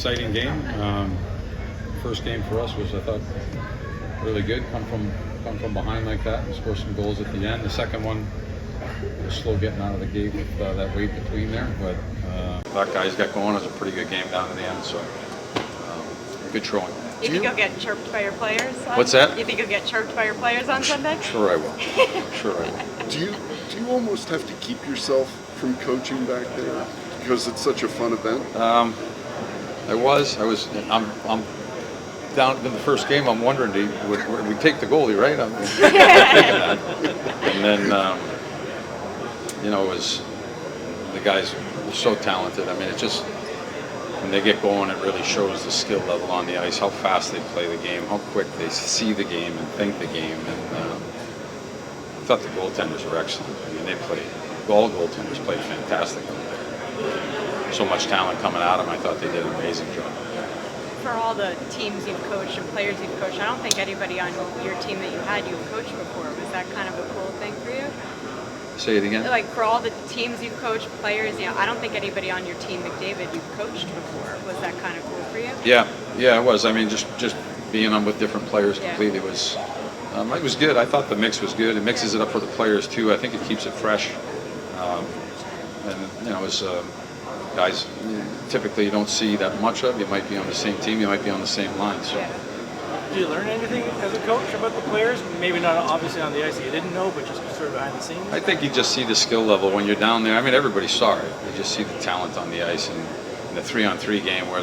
exciting game. First game for us was, I thought, really good. Come from behind like that and score some goals at the end. The second one was slow getting out of the gate with that wait between there, but that guys got going. It was a pretty good game down to the end, so good showing. You think you'll get chirped by your players? What's that? You think you'll get chirped by your players on Sunday? Sure I will. Sure I will. Do you almost have to keep yourself from coaching back there because it's such a fun event? I'm down in the first game. I'm wondering, would we take the goalie, right? And then, it was the guys were so talented. I mean, it just when they get going, it really shows the skill level on the ice, how fast they play the game, how quick they see the game and think the game. And I thought the goaltenders were excellent. I mean, all goaltenders played fantastic out there. So much talent coming at them. I thought they did an amazing job. For all the teams you've coached and players you've coached, I don't think anybody on your team that you've coached before. Was that kind of a cool thing for you? Say it again? Like for all the teams you've coached, players, I don't think anybody on your team, McDavid, you've coached before. Was that kind of cool for you? Yeah, it was. I mean, just being on with different players completely was it was good. I thought the mix was good. It mixes it up for the players too. I think it keeps it fresh. And it was guys typically you don't see that much of. You might be on the same team. You might be on the same line. So. Yeah. Did you learn anything as a coach about the players? Maybe not obviously on the ice that you didn't know, but just sort of behind the scenes? I think you just see the skill level when you're down there. I mean, everybody saw it. You just see the talent on the ice, and in the 3-on-3 game where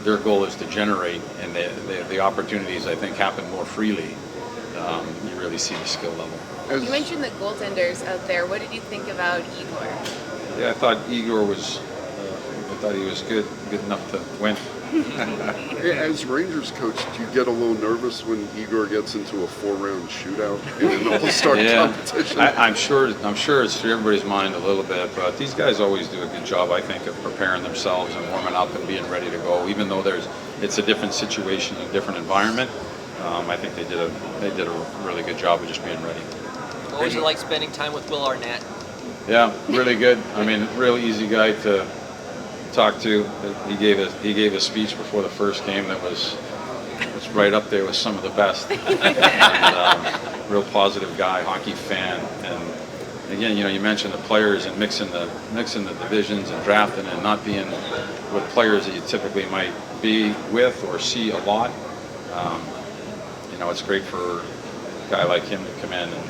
their goal is to generate, and the opportunities I think happen more freely. You really see the skill level. You mentioned the goaltenders out there. What did you think about Igor? Yeah, I thought Igor was. I thought he was good enough to win. As Rangers coach, do you get a little nervous when Igor gets into a 4-round shootout in an all-star competition? I'm sure it's through everybody's mind a little bit, but these guys always do a good job, I think, of preparing themselves and warming up and being ready to go. Even though it's a different situation, a different environment, I think they did a really good job of just being ready. What was it like spending time with Will Arnett? Yeah, really good. I mean, real easy guy to talk to. He gave a speech before the first game that was right up there with some of the best. And, real positive guy, hockey fan, and again, you mentioned the players and mixing the divisions and drafting and not being with players that you typically might be with or see a lot. It's great for a guy like him to come in and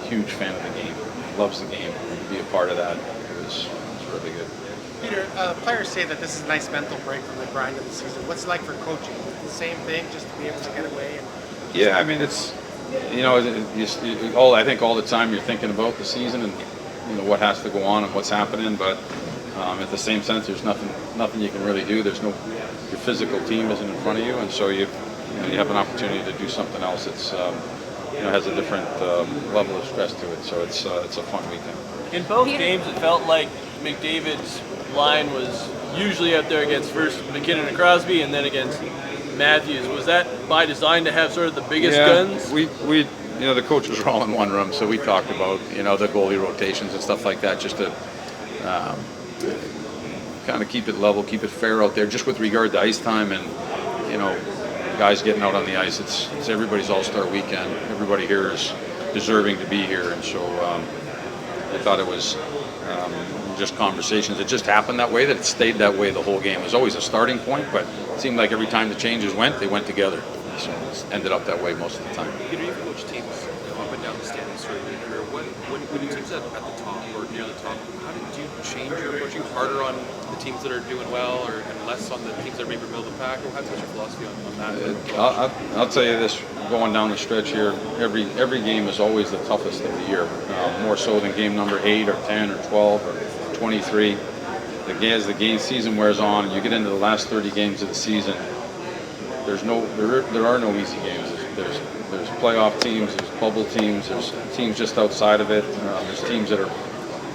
huge fan of the game, loves the game, and be a part of that. It was really good. Peter, players say that this is a nice mental break from the grind of the season. What's it like for coaching? The same thing, just to be able to get away? Yeah, I mean, it's, I think all the time you're thinking about the season and, what has to go on and what's happening, but at the same sense, there's nothing you can really do. Your physical team isn't in front of you, and so you have an opportunity to do something else. It's, has a different level of stress to it, so it's a fun weekend. In both games, it felt like McDavid's line was usually out there against first McKinnon and Crosby and then against Matthews. Was that by design to have sort of the biggest guns? We the coaches were all in one room, so we talked about the goalie rotations and stuff like that, just to kind of keep it level, keep it fair out there, just with regard to ice time and guys getting out on the ice. It's everybody's all-star weekend. Everybody here is deserving to be here, and so I thought it was just conversations. It just happened that way, that it stayed that way the whole game. It was always a starting point, but it seemed like every time the changes went, they went together. So it ended up that way most of the time. You've coached teams up and down the standings throughout your career. When your team's at the top or near the top, how did you change your coaching harder on the teams that are doing well and less on the teams that are maybe middle of the pack? Or what's your philosophy on that? I'll tell you this, going down the stretch here, every game is always the toughest of the year, more so than game number 8 or 10 or 12 or 23. As the game season wears on and you get into the last 30 games of the season, there are no easy games. There's playoff teams, there's bubble teams, there's teams just outside of it. There's teams that are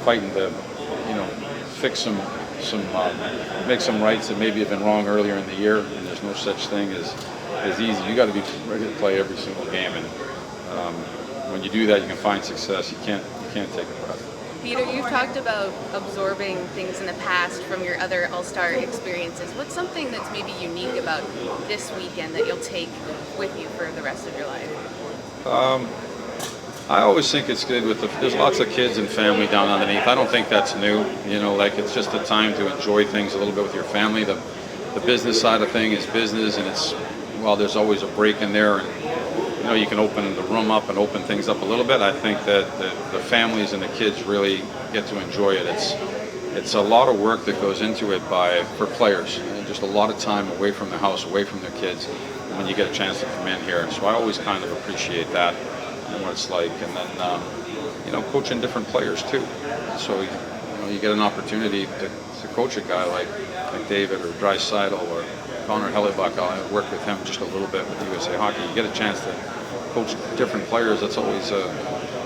fighting to, fix some make some rights that maybe have been wrong earlier in the year. And there's no such thing as easy. You got to be ready to play every single game, and when you do that, you can find success. You can't take a breath. Peter, you've talked about absorbing things in the past from your other All-Star experiences. What's something that's maybe unique about this weekend that you'll take with you for the rest of your life? I always think it's good there's lots of kids and family down underneath. I don't think that's new. Like it's just a time to enjoy things a little bit with your family. The business side of thing is business, and there's always a break in there, and you can open the room up and open things up a little bit. I think that the families and the kids really get to enjoy it. It's a lot of work that goes into it for players, and just a lot of time away from the house, away from their kids, when you get a chance to come in here. So I always kind of appreciate that and what it's like. And then, coaching different players too. So, you get an opportunity to coach a guy like David or Draisaitl or Connor Hellebuck. I worked with him just a little bit with USA Hockey. You get a chance to coach different players. That's always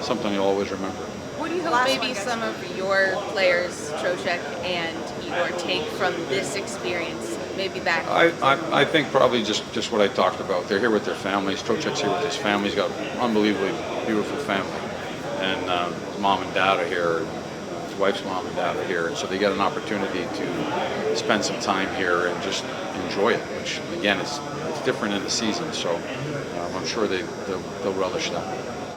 something you'll always remember. What do you hope maybe some of your players, Trocheck and Igor, take from this experience? Maybe back. I think probably just what I talked about. They're here with their families. Trocheck's here with his family. He's got an unbelievably beautiful family, and his mom and dad are here. His wife's mom and dad are here, and so they get an opportunity to spend some time here and just enjoy it. Which again, it's different in the season, so I'm sure they'll relish that.